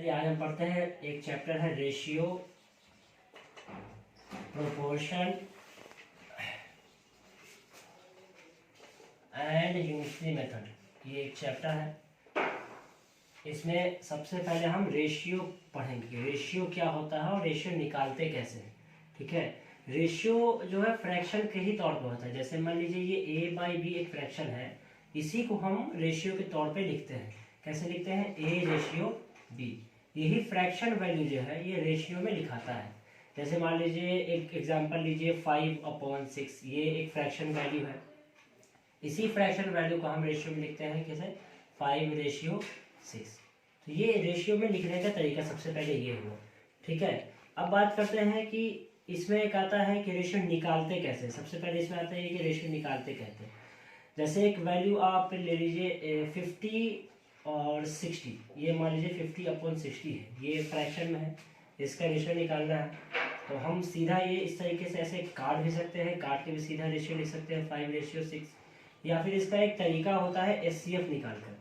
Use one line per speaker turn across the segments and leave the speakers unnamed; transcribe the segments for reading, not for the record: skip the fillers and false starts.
चलिए आज हम पढ़ते हैं, एक चैप्टर है ratio, proportion and unitary method. ये एक चैप्टर है। इसमें सबसे पहले हम रेशियो पढ़ेंगे। रेशियो क्या होता है और रेशियो निकालते कैसे हैं। ठीक है, रेशियो जो है फ्रैक्शन के ही तौर पर होता है। जैसे मान लीजिए ये a/b एक फ्रैक्शन है, इसी को हम रेशियो के तौर पे लिखते हैं। कैसे लिखते हैं? a/b। यही फ्रैक्शन वैल्यू जो है ये रेशियो में लिखाता है। जैसे मान लीजिए एक एग्जांपल लीजिए 5/6, ये एक फ्रैक्शन वैल्यू है। इसी फ्रैक्शन वैल्यू को हम रेशियो में लिखते हैं कैसे? 5/6। तो ये रेशियो में लिखने का तरीका सबसे पहले ये हुआ। ठीक है, अब बात करते हैं कि इसमें एक आता है कि रेशियो निकालते कैसे। सबसे पहले इसमें आता है कि रेशियो निकालते कहते हैं। जैसे एक वैल्यू आप ले लीजिए 50 और 60, ये मान लीजिए 50/60 है, ये फ्रैक्शन में है, इसका रेशियो निकालना है। तो हम सीधा ये इस तरीके से ऐसे काट भी सकते हैं, काट के भी सीधा रेशियो लिख सकते हैं 5/6। या फिर इसका एक तरीका होता है एचसीएफ निकालकर।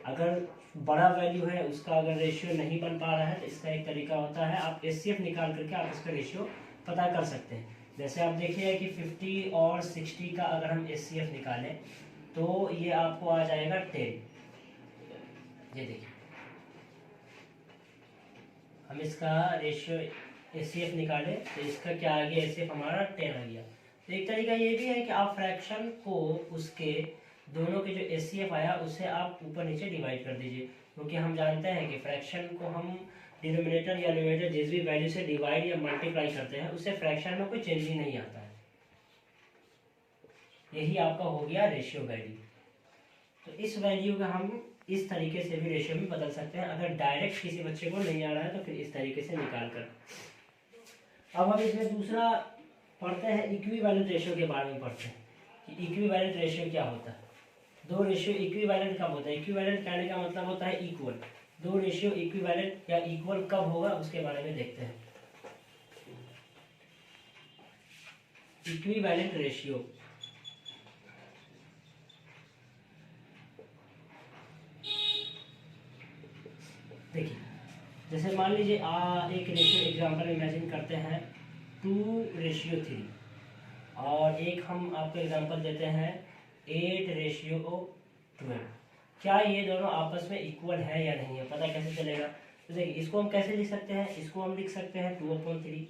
अगर बड़ा वैल्यू है उसका अगर रेशियो नहीं बन पा रहा है तो इसका एक तरीका होता है, आप एचसीएफ निकाल करके आप इसका रेशियो पता कर सकते हैं। जैसे आप देखिए कि 50 और 60 का अगर हम एचसीएफ निकालें तो ये आपको आ जाएगा 10। ये देखिए, हम इसका रेशियो एचसीएफ निकालें तो इसका क्या आ गया? एचसीएफ हमारा 10 आ गया। तो एक तरीका ये भी है कि आप फ्रैक्शन को उसके दोनों के जो एचसीएफ आया उससे आप ऊपर नीचे डिवाइड कर दीजिए, क्योंकि हम जानते हैं कि फ्रैक्शन को हम डिनोमिनेटर या न्यूमरेटर जिस भी वैल्यू से डिवाइड या मल्टीप्लाई करते हैं उससे फ्रैक्शन में कोई चेंज ही नहीं आता है। यही आपका हो गया रेशियो वैल्यू। तो इस वैल्यू का हम इस तरीके से भी रेशियो में बदल सकते हैं। अगर डायरेक्ट किसी बच्चे को नहीं आ रहा है तो फिर इस तरीके से निकाल कर। अब हम इसमें दूसरा पढ़ते हैं, इक्विवेलेंट रेशियो के बारे में पढ़ते हैं कि इक्विवेलेंट रेशियो क्या होता है। दो रेशियो इक्विवेलेंट कब होता है? इक्विवेलेंट कहने का मतलब होता है इक्वल। दो रेशियो इक्विवेलेंट या इक्वल कब होगा उसके बारे में देखते हैं। इक्विवेलेंट रेशियो देखिए, जैसे मान लीजिए एक रेशियो एग्जांपल इमेजिन करते हैं 2/3, और एक हम आपको एग्जांपल देते हैं 8/12। क्या ये दोनों आपस में इक्वल है या नहीं है, पता कैसे चलेगा? तो देखिए, इसको हम कैसे लिख सकते हैं? इसको हम लिख सकते हैं 2/3,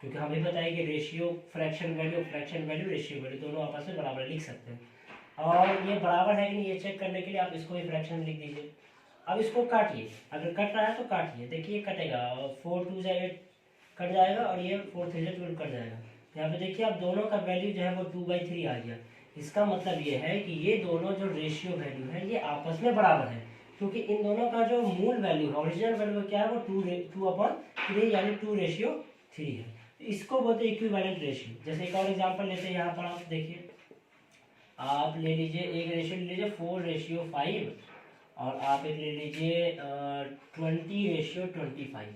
क्योंकि हमें पता है कि ratio fraction value ratio value दोनों आपस में बराबर लिख सकते हैं। और ये बराबर है कि नहीं ये चेक करने के लिए आप इसको भी फ्रैक्शन लिख दीजिए। अब इसको काटिए, अगर कट रहा है तो काटिए। देखिए कटेगा, 4 2 8 कट जाएगा और ये 4 3 12 कट जाएगा। यहाँ पे देखिए अब दोनों का वैल्यू जो है वो 2/3 आ गया। इसका मतलब ये है कि ये दोनों जो रेशियो वैल्यू है ये आपस में बराबर है, क्योंकि इन दोनों का जो मूल वैल्यू है, ओरिजिनल वैल्यू क्या है, वो 2/3 यानी 2/3 है। इसको बोलते हैं इक्विवेलेंट रेशियो। जैसे एक और एग्जांपल लेते हैं, यहाँ पर आप देखिए, आप ले लीजिए एक रेशियो ले लीजिए 4/5, और आप एक ले लीजिए 20/25।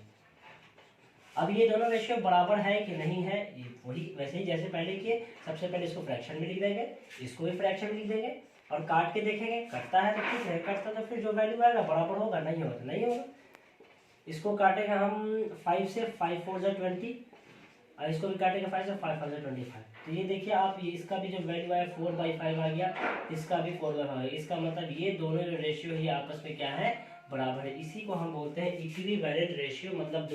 अब ये दोनों रेशियो बराबर है कि नहीं है, ये वही वैसे ही जैसे पहले किए। सबसे पहले इसको फ्रैक्शन में लिख देंगे, इसको भी फ्रैक्शन में लिख देंगे, और काट के देखेंगे कटता है तो ठीक है, कटता तो फिर जो वैल्यू आएगा बराबर होगा, नहीं होगा तो नहीं होगा। इसको काटेंगे हम 5 से, 5 4 20, और इसको भी काटेंगे 5 से, 5 5 25। तो ये देखिए आप, इसका भी जो वैल्यू आया 4/5 आ गया, इसका भी 4/5 आ गया। इसका मतलब ये दोनों जो रेशियो ही आपस में क्या है, बराबर है। इसी को हम बोलते हैं इक्विवेलेंट रेशियो। मतलब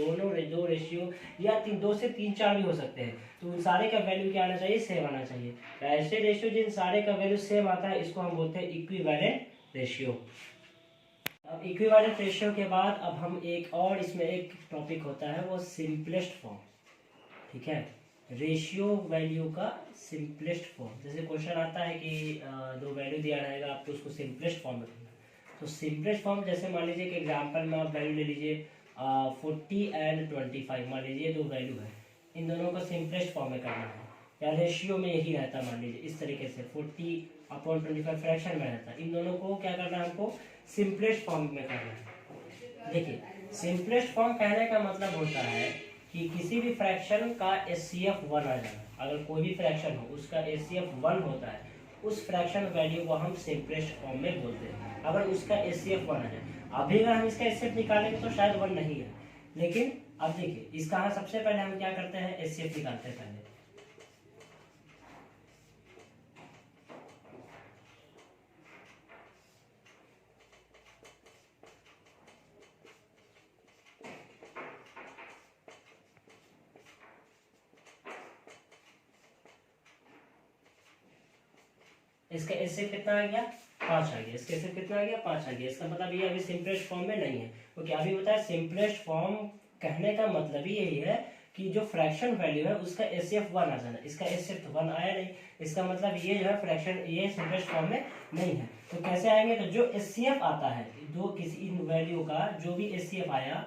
दो रेशियो या 2 से 3 4 भी हो सकते हैं, तो उन सारे का वैल्यू क्या आना चाहिए? सेम आना चाहिए। ऐसे रेशियो जिन सारे का वैल्यू सेम आता है इसको हम बोलते हैं इक्विवेलेंट रेशियो। अब इक्विवेलेंट रेशियो के बाद अब हम एक और, इसमें एक टॉपिक होता है वो सिंपलेस्ट फॉर्म। ठीक है, रेशियो वैल्यू का सिंपलेस्ट फॉर्म। जैसे क्वेश्चन आता है कि दो वैल्यू दिया रहेगा, आपको उसको सिंपलेस्ट फॉर्म में करना। तो सिंपलेस्ट फॉर्म, जैसे मान लीजिए कि एग्जांपल में आप वैल्यू ले लीजिए 40 एंड 25। मान लीजिए दो वैल्यू है, इन दोनों को सिंपलेस्ट फॉर्म में करना है, या रेशियो में यही रहता है। मान लीजिए इस तरीके से 40/25 फ्रैक्शन में रहता है। इन दोनों को क्या करना है, हमको सिंपलेस्ट फॉर्म में करना है। देखिए, सिंपलेस्ट फॉर्म कहने का मतलब होता है कि किसी भी फ्रैक्शन का एचसीएफ 1 आ जाना। अगर कोई भी फ्रैक्शन हो उसका एचसीएफ 1 होता है, उस फ्रैक्शन वैल्यू को हम सिंपलेस्ट फॉर्म में बोलते हैं। अगर उसका एचसीएफ 1 आ जाए, अभी अगर हम इसका एचसीएफ निकालेंगे तो शायद 1 नहीं है, लेकिन अब देखिए इसका सबसे पहले हम क्या करते हैं, एचसीएफ निकालते हैं पहले। इसका एचसीएफ कितना आ गया, 5 आ गया। इसका एचसीएफ कितना आ गया, 5 आ गया। इसका मतलब ये अभी सिंपलेस्ट फॉर्म में नहीं है, क्योंकि अभी बताया सिंपलेस्ट फॉर्म कहने का मतलब ही यही है कि जो फ्रैक्शन वैल्यू है उसका एचसीएफ 1 आ जाना। इसका एचसीएफ 1 आया नहीं, इसका मतलब ये जो है फ्रैक्शन ये सिंपलेस्ट फॉर्म में नहीं है। तो कैसे आएंगे, तो जो एचसीएफ आता है, दो किसी वैल्यू का जो भी एचसीएफ आया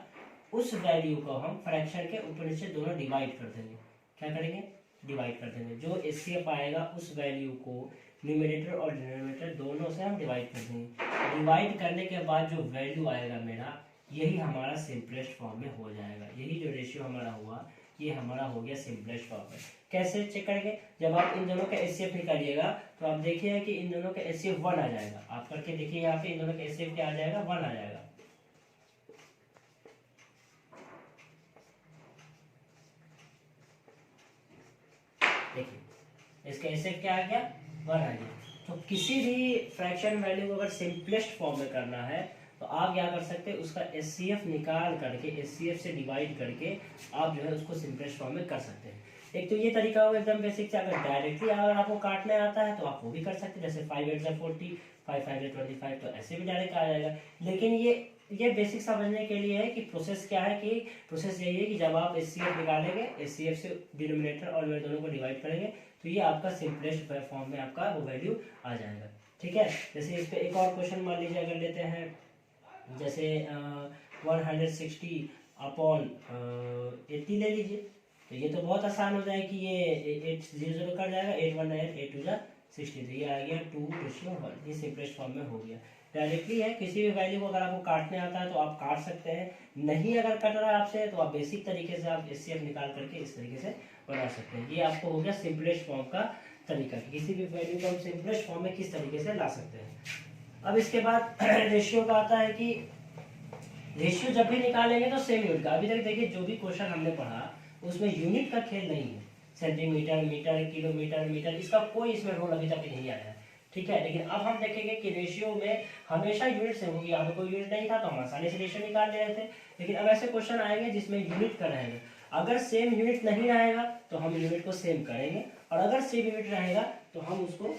उस वैल्यू को हम फ्रैक्शन के ऊपर नीचे दोनों डिवाइड कर देंगे। क्या करेंगे, डिवाइड कर देंगे। जो एचसीएफ आएगा उस वैल्यू को न्यूमरेटर और डिनोमिनेटर दोनों से हम डिवाइड कर देंगे। डिवाइड करने के बाद जो वैल्यू आएगा मेरा, यही हमारा सिंपलेस्ट फॉर्म में हो जाएगा। यही जो रेशियो हमारा हुआ ये हमारा हो गया सिंपलेस्ट फॉर्म में। कैसे चेक करेंगे, जब आप इन दोनों का एचसीएफ निकालिएगा तो आप देखिए कि इन दोनों का एचसीएफ 1 आ जाएगा। आप करके देखिए यहाँ पे इन दोनों का एचसीएफ क्या आ जाएगा, 1 आ जाएगा। देखिए इसका एचसीएफ क्या आ गया, 1 आ गया। तो किसी भी फ्रैक्शन वैल्यू को अगर सिंपलेस्ट फॉर्म में करना है तो आप क्या कर सकते हैं, उसका एचसीएफ निकाल करके एचसीएफ से डिवाइड करके आप जो है उसको सिंपलेस्ट फॉर्म में कर सकते हैं। एक तो ये तरीका हो एकदम बेसिक से। अगर डायरेक्टली अगर आपको काटने आता है तो आप वो भी कर सकते हैं, जैसे 5 8 40 5 525, तो ऐसे भी डायरेक्ट आ जाएगा। लेकिन ये बेसिक समझने के लिए है कि प्रोसेस क्या है, कि प्रोसेस यही है कि जब आप एचसीएफ निकालेंगे, एचसीएफ से डिनोमिनेटर और दोनों को डिवाइड करेंगे तो ये आपका सिंपलेस्ट फॉर्म में आपका वो वैल्यू आ जाएगा। ठीक है, जैसे इस पे एक और क्वेश्चन मान लीजिए अगर लेते हैं, जैसे 160 अपॉन 80 ले लीजिए, तो ये तो बहुत आसान हो जाए कि ये 8 0 0 कर जाएगा, 8 1 9 8 2 60, तो ये आ गया 2:1। ये सिंपलेस्ट फॉर्म में हो गया। डायरेक्टली है, किसी भी वैल्यू को अगर आपको काटने आता है तो आप काट सकते हैं, नहीं अगर कट रहा है आपसे तो आप बेसिक तरीके से आप एचसीएफ निकाल करके इस तरीके से बना सकते हैं। ये आपको हो गया सिंपलेस्ट फॉर्म का तरीका, किसी भी वैल्यू को हम सिंपलेस्ट फॉर्म में किस तरीके से ला सकते हैं। अब इसके बाद रेशियो का आता है कि रेशियो जब भी निकालेंगे तो सेम यूनिट का। अभी तक देखिए जो भी क्वेश्चन हमने पढ़ा उसमें यूनिट का खेल नहीं है, सेंटीमीटर मीटर किलोमीटर मीटर इसका कोई इसमें रोल अभी तक नहीं आया है। ठीक है, लेकिन अब हम देखेंगे कि रेशियो में हमेशा यूनिट से होगी। यहाँ पे कोई यूनिट नहीं था तो हम आसानी से रेशियो निकाल ले रहे थे, लेकिन अब ऐसे क्वेश्चन आएंगे जिसमें यूनिट का रहेगा। अगर सेम यूनिट नहीं रहेगा तो हम यूनिट को सेम करेंगे, और अगर सेम यूनिट रहेगा तो हम उसको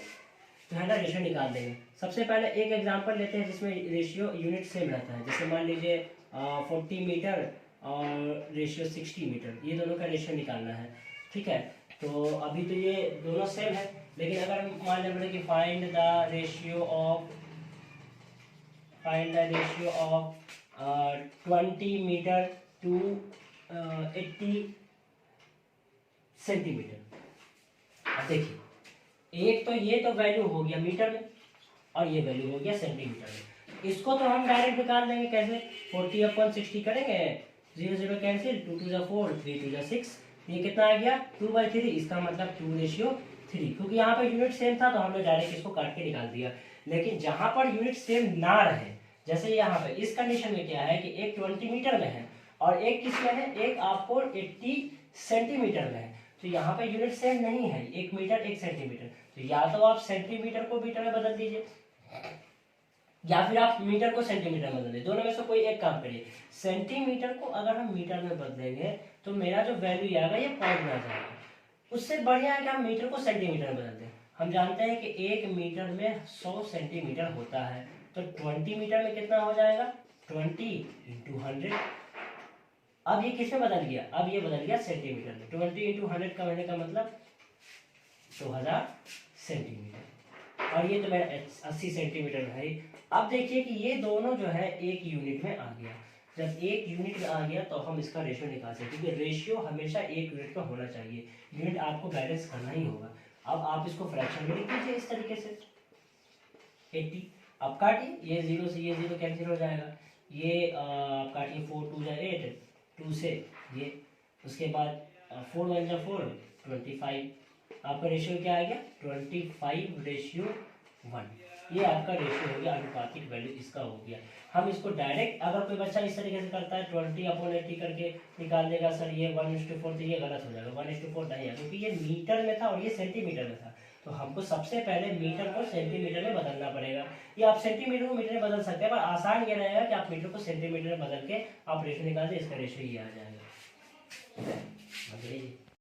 जो है ना रेशियो निकाल देंगे। सबसे पहले एक एग्जांपल लेते हैं जिसमें रेशियो यूनिट सेम रहता है। जैसे मान लीजिए 40 मीटर और रेशियो 60 मीटर, ये दोनों का रेशियो निकालना है। ठीक है, तो अभी तो ये दोनों सेम है, लेकिन अगर मान लें कि find the ratio of 20 metre to 80 centimetre. अब देखिए एक तो ये तो वैल्यू हो गया मीटर में और ये वैल्यू हो गया सेंटीमीटर में। इसको तो हम डायरेक्ट निकाल देंगे। कैसे, 40/60 करेंगे, 0 0 कैंसिल, 2 2 4 3 2 6, ये कितना आ गया 2/3। इसका मतलब 2:3, क्योंकि यहाँ पर यूनिट सेम था तो हमने डायरेक्ट इसको काट के निकाल दिया। लेकिन जहां पर यूनिट सेम ना रहे, जैसे यहाँ पे इस कंडीशन में क्या है कि एक 20 मीटर में है और एक किसमें है, एक आपको 80 सेंटीमीटर में है, तो यहाँ पे यूनिट सेम नहीं है, 1 मीटर 1 सेंटीमीटर। तो या तो आप सेंटीमीटर को मीटर में बदल दीजिए या फिर आप मीटर को सेंटीमीटर में बदल दीजिए, दोनों में से कोई एक काम करिए। सेंटीमीटर को अगर हम मीटर में बदलेंगे तो मेरा जो वैल्यू आएगा ये पॉइंट में आ जाएगा। उससे बढ़िया है कि हम मीटर को सेंटीमीटर में बदल दें। हम जानते हैं कि 1 मीटर में 100 सेंटीमीटर होता है, तो 20 मीटर में कितना हो जाएगा, 20 × 100। अब ये किस में बदल गया, अब ये बदल गया सेंटीमीटर में। 20 × 100 का होने का मतलब 2000 सेंटीमीटर, और ये तो मेरा 80 सेंटीमीटर है। अब देखिए कि ये दोनों जो है एक यूनिट में आ गया। जब एक यूनिट में आ गया तो हम इसका रेशियो निकाल सकते हैं, क्योंकि रेशियो हमेशा एक यूनिट का होना चाहिए। यूनिट आपको बैलेंस करना ही होगा। अब आप इसको फ्रैक्शन में लिख लीजिए इस तरीके से 80। अब काटिए, ये 0 से ये 0 कैंसिल हो जाएगा, ये काटिए 4 2 8, 2 से ये, उसके बाद 4 1 4 25। आपका रेशियो क्या आ गया 25/80। 1। ये आपका रेशियो हो गया, अनुपातिक वैल्यू इसका हो गया। हम इसको डायरेक्ट, अगर कोई बच्चा इस तरीके से करता है 20/80 करके निकाल देगा सर ये 1:4, तो ये गलत हो जाएगा। 1:4 नहीं है, क्योंकि ये मीटर में था और ये सेंटीमीटर में था, तो हमको सबसे पहले मीटर को सेंटीमीटर में बदलना पड़ेगा। ये आप सेंटीमीटर को मीटर में बदल सकते हैं, पर आसान ये रहेगा कि आप मीटर को सेंटीमीटर में बदल के आप रेशियो निकाल दें, इसका रेशियो ये आ जाएगा।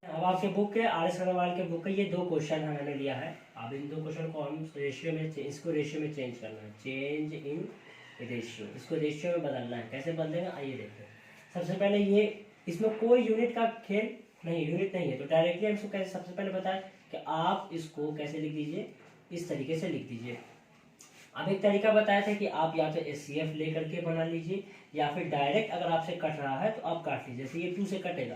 अब आपके बुक के RS अग्रवाल के बुक के ये 2 क्वेश्चन हमने लिया है। अब इन 2 क्वेश्चन को हम रेशियो में, इसको रेशियो में चेंज करना है, चेंज इन रेशियो, इसको रेशियो में बदलना है। कैसे बदलेगा आइए देखते हैं। सबसे पहले ये, इसमें कोई यूनिट का खेल नहीं, यूनिट नहीं है, तो डायरेक्टली हम इसको कैसे, सबसे पहले बताएं कि आप इसको कैसे लिख दीजिए, इस तरीके से लिख दीजिए। अब एक तरीका बताया था कि आप या तो SCF ले करके बना लीजिए, या फिर डायरेक्ट अगर आपसे कट रहा है तो आप काट लीजिए। जैसे ये 2 से कटेगा,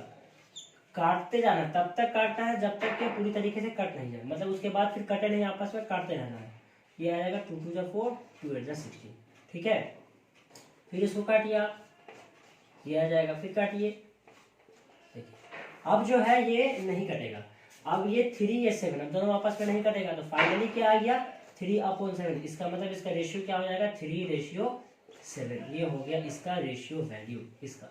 काटते जाना, तब तक काटना है जब तक कि पूरी तरीके से कट नहीं जाए, मतलब उसके बाद फिर कटे नहीं, आपस में काटते रहना है। ये आ जाएगा 2 2 4, 2 8 16, ठीक है। फिर इसको काटिए आप, ये आ जाएगा, फिर काटिए, देखिए अब जो है ये नहीं कटेगा। अब ये 3 ये 7, अब दोनों आपस में नहीं कटेगा, तो फाइनली क्या आ गया 3/7। इसका मतलब इसका रेशियो क्या हो जाएगा 3:7। ये हो गया इसका रेशियो वैल्यू इसका।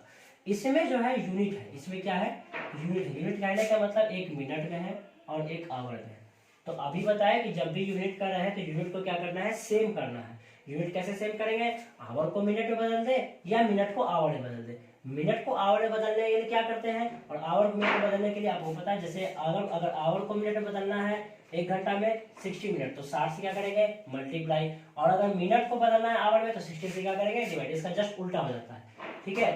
इसमें जो है यूनिट है, इसमें क्या है यूनिट है। यूनिट कहने का मतलब 1 मिनट में है और 1 आवर में है। तो अभी बताया कि जब भी यूनिट कर रहे हैं तो यूनिट को क्या करना है, सेम करना है। यूनिट कैसे सेम करेंगे, आवर को मिनट में बदल दे या मिनट को आवर में बदल दे। मिनट को आवर में बदलने के लिए क्या करते हैं, और आवर को मिनट में बदलने के लिए आपको पता है, जैसे अगर आवर को मिनट में बदलना है 1 घंटा में 60 मिनट, तो 60 से क्या करेंगे मल्टीप्लाई, और अगर मिनट को बदलना है आवर में तो 60 से क्या करेंगे डिवाइड। इसका जस्ट उल्टा हो जाता है, ठीक है।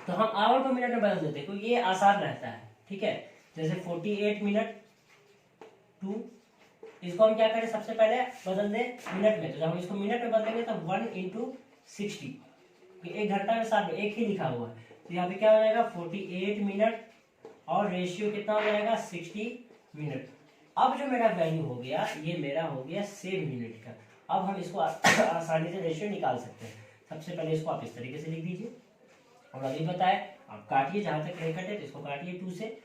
तो हम आवर को मिनट में बदल देते हैं क्योंकि ये आसान रहता है, ठीक है। जैसे 48 मिनट टू, इसको हम क्या करें सबसे पहले बदल दें मिनट में, तो जब हम इसको मिनट में बदलेंगे तो 1 × 60, 1 घंटा में 60, एक ही लिखा हुआ है, तो यहाँ पे क्या हो जाएगा 48 मिनट और रेशियो कितना हो जाएगा 60 मिनट। अब जो मेरा वैल्यू हो गया ये मेरा हो गया सेम यूनिट का। अब हम इसको आसानी से रेशियो निकाल सकते हैं। सबसे पहले इसको आप इस तरीके से लिख दीजिए, और अभी बताए आप काटिए, जहां तक नहीं कटे तो इसको काटिए 2 से,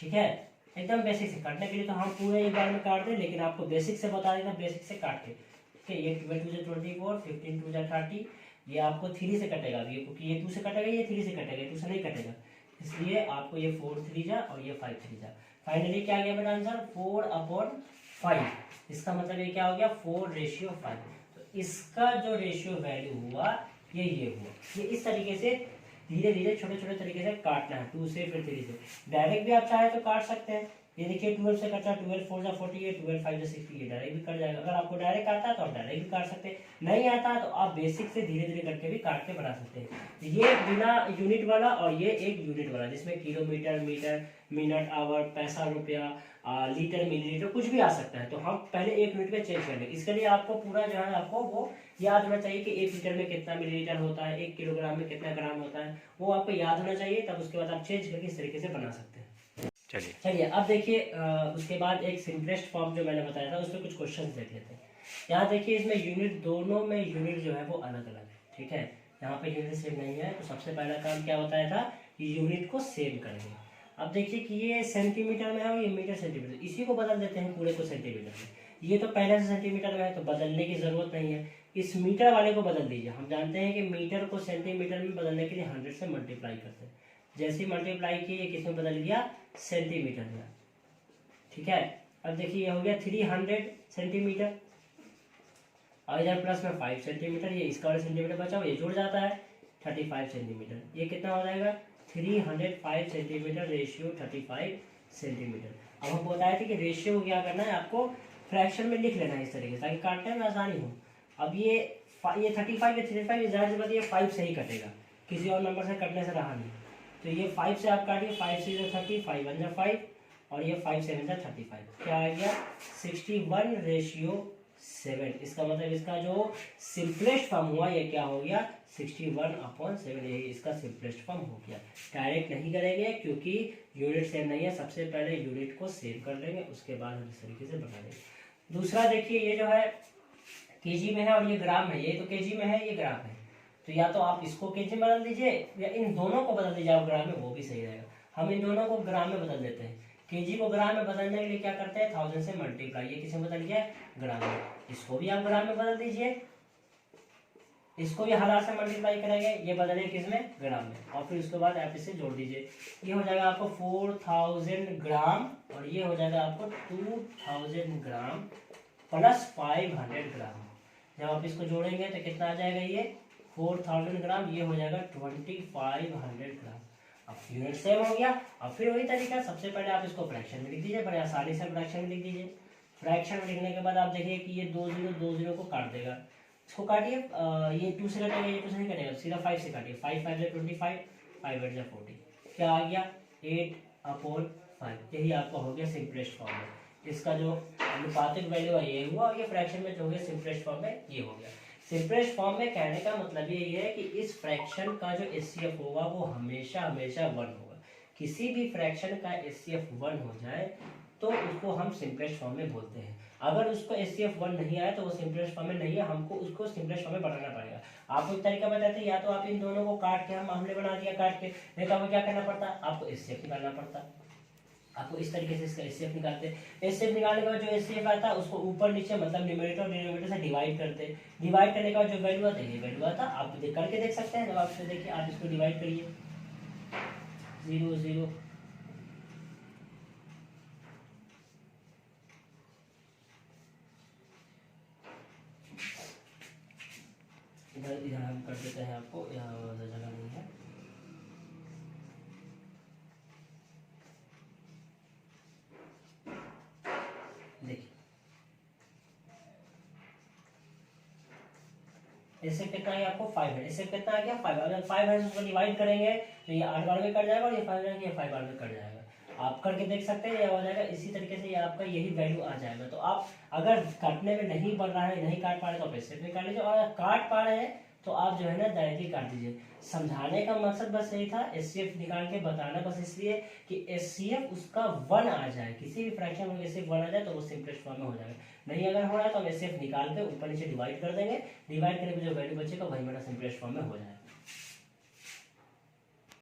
ठीक है। एकदम बेसिक से, काटने के लिए तो हम पूरे एक बार में काट दें, लेकिन आपको बेसिक से बता देना, बेसिक से काट के, ठीक है। ये 12 2 24, 15 2 30, ये आपको 3 से कटेगा अभी, क्योंकि ये 2 से कटेगा, ये 3 से कटेगा, 2 से नहीं कटेगा, इसलिए आपको ये 4 3 जा और ये 5 3 जा। फाइनली क्या आ गया मेरा आंसर 4/5। इसका मतलब ये क्या हो गया 4:5। तो इसका जो रेशियो वैल्यू हुआ ये हुआ। ये इस तरीके से धीरे धीरे छोटे छोटे तरीके से काटना है, 2 से फिर 3 से। डायरेक्ट भी आप चाहे तो काट सकते हैं। ये देखिए 12 से कटा, 12 4 जा 48, 12 5 जा 60, ये डायरेक्ट भी कट जाएगा। अगर आपको डायरेक्ट आता है तो आप डायरेक्ट भी काट सकते हैं, नहीं आता तो आप बेसिक से धीरे धीरे करके भी काट के बना सकते हैं। ये बिना यूनिट वाला और ये एक यूनिट वाला, जिसमें किलोमीटर, मीटर, मिनट, आवर, पैसा, रुपया, लीटर, मिलीलीटर कुछ भी आ सकता है। तो हम पहले 1 यूनिट में चेंज करेंगे। इसके लिए आपको पूरा जो है आपको वो याद होना चाहिए कि 1 लीटर में कितना मिलीलीटर होता है, 1 किलोग्राम में कितना ग्राम होता है, वो आपको याद होना चाहिए। तब उसके बाद आप चेंज करके इस तरीके से बना सकते हैं। चलिए अब देखिए उसके बाद एक सिंपलेस्ट फॉर्म जो मैंने बताया था उसमें कुछ क्वेश्चन देख लेते हैं। यहाँ देखिए इसमें यूनिट, दोनों में यूनिट जो है वो अलग अलग है, ठीक है। यहाँ पे यूनिट सेम नहीं है, तो सबसे पहला काम क्या बताया था कि यूनिट को सेम करेंगे। अब देखिए कि ये सेंटीमीटर में है और ये मीटर सेंटीमीटर, इसी को बदल देते हैं पूरे को सेंटीमीटर में। ये तो पहले से सेंटीमीटर में है तो बदलने की जरूरत नहीं है। इस मीटर वाले को बदल दीजिए। हम जानते हैं कि मीटर को सेंटीमीटर में बदलने के लिए 100 से मल्टीप्लाई करते हैं। जैसे ही मल्टीप्लाई किए किसमें बदल गया सेंटीमीटर में, ठीक है। अब देखिए ये हो गया 300 सेंटीमीटर और इधर प्लस में 5 सेंटीमीटर, ये इसका वाला सेंटीमीटर बचा हुआ ये जुड़ जाता है 35 सेंटीमीटर। ये कितना हो जाएगा 305 सेंटीमीटर रेशियो 35 सेंटीमीटर। अब हम बताए थे कि रेशियो को क्या करना है, आपको फ्रैक्शन में लिख लेना है इस तरीके से ताकि काटने में आसानी हो। अब ये 35 या 35 ये ज़्यादा जरूरत, ये 5 से ही कटेगा, किसी और नंबर से कटने से रहा नहीं। तो ये 5 से आप काटिए, 5 से 30, 5 1 जा 5 और ये 5 7 जा 35। क्या आ गया 61:7। इसका मतलब इसका जो सिंपलेस्ट फॉर्म हुआ ये क्या हो गया 61/7। यही इसका सिंपलेस्ट फॉर्म हो गया। डायरेक्ट नहीं करेंगे क्योंकि यूनिट सेम नहीं है, सबसे पहले यूनिट को सेव कर लेंगे, उसके बाद हम इस तरीके से बना लेंगे। दूसरा देखिए ये जो है केजी में है और ये ग्राम है, ये तो केजी में है ये ग्राम है, तो या तो आप इसको केजी में बदल दीजिए या इन दोनों को बदल दीजिए आप ग्राम में, वो भी सही रहेगा। हम इन दोनों को ग्राम में बदल देते हैं। केजी को ग्राम में बदलने के लिए क्या करते हैं 1000 से मल्टीप्लाई, ये किसे बदल गया ग्राम में। इसको भी आप ग्राम में बदल दीजिए, इसको भी 1000 से मल्टीप्लाई करेंगे, ये बदलेंगे किसमें, ग्राम में, और फिर उसके बाद आप इसे जोड़ दीजिए, ये हो जाएगा आपको 4000 ग्राम और ये हो जाएगा आपको 2000 ग्राम प्लस 500 ग्राम। जब आप इसको जोड़ेंगे तो कितना आ जाएगा, ये 4000 ग्राम, ये हो जाएगा 2500 ग्राम। अब यूनिट सेम हो गया। अब फिर वही तरीका, सबसे पहले आप इसको फ्रैक्शन में लिख दीजिए, बड़े आसानी से फ्रैक्शन में लिख दीजिए। फ्रैक्शन में लिखने के बाद आप देखिए कि ये 2 0 को काट देगा, इसको काटिए, ये 2 से कटेगा, ये 2 से नहीं कटेगा, सीधा 5 से काटिए, 5 5 25, 5 8 40, क्या आ गया 8/5। यही आपका हो गया सिंपलेस्ट फॉर्म में, इसका जो अनुपातिक वैल्यू है ये हुआ, और ये फ्रैक्शन में जो हो गया सिंपलेस्ट फॉर्म में ये हो गया। सिंपलेस्ट फॉर्म में कहने का मतलब ये है कि इस फ्रैक्शन का जो एचसीएफ होगा वो हमेशा हमेशा 1 होगा। किसी भी फ्रैक्शन का एचसीएफ 1 हो जाए तो उसको हम सिंपलेस्ट फॉर्म में बोलते हैं। अगर उसको एचसीएफ 1 नहीं आया तो वो सिंपलेस्ट फॉर्म में नहीं है, हमको उसको सिंपलेस्ट फॉर्म में बनाना पड़ेगा। आपको एक तरीका बताते हैं, या तो आप इन दोनों को काट के, हम हमने बना दिया काट के, नहीं तो आपको क्या करना पड़ता है, आपको एचसीएफ निकालना पड़ता है। आपको इस तरीके से इसका एचसीएफ निकालते हैं। एचसीएफ निकालने के बाद जो एचसीएफ आता है उसको ऊपर नीचे मतलब न्यूमरेटर और डिनोमिनेटर से डिवाइड करते हैं। डिवाइड करने के बाद जो वैल्यू आता है ये वैल्यू आता है, आप करके देख सकते हैं। जब आप इसको देखिए, आप इसको डिवाइड करिए 0 0 इधर हम कर देते हैं, आपको यहाँ जगह नहीं है। देखिए इससे कितना है आपको 5 है, इससे कितना आ गया 5। अगर 5 है उसको डिवाइड करेंगे तो ये 8 बार में कट जाएगा और ये 5 है, ये 5 बार में कट जाएगा। आप करके देख सकते हैं, ये हो जाएगा। इसी तरीके से ये आपका यही वैल्यू आ जाएगा। तो आप अगर काटने में नहीं बढ़ रहा है, नहीं काट पा रहे तो आप एचसीएफ निकाल लीजिए, और काट पा रहे हैं तो आप जो है ना डायरेक्टली काट दीजिए। समझाने का मकसद बस यही था, एचसीएफ निकाल के बताना बस इसलिए कि एचसीएफ उसका 1 आ जाए, किसी भी फ्रैक्शन में एचसीएफ 1 आ जाए तो वो सिंपलेस्ट फॉर्म में हो जाएगा। नहीं अगर हो रहा है तो हम एचसीएफ निकाल के ऊपर नीचे डिवाइड कर देंगे, डिवाइड करने में जो वैल्यू बचेगा वही हमारा सिंपलेस्ट फॉर्म में हो जाएगा।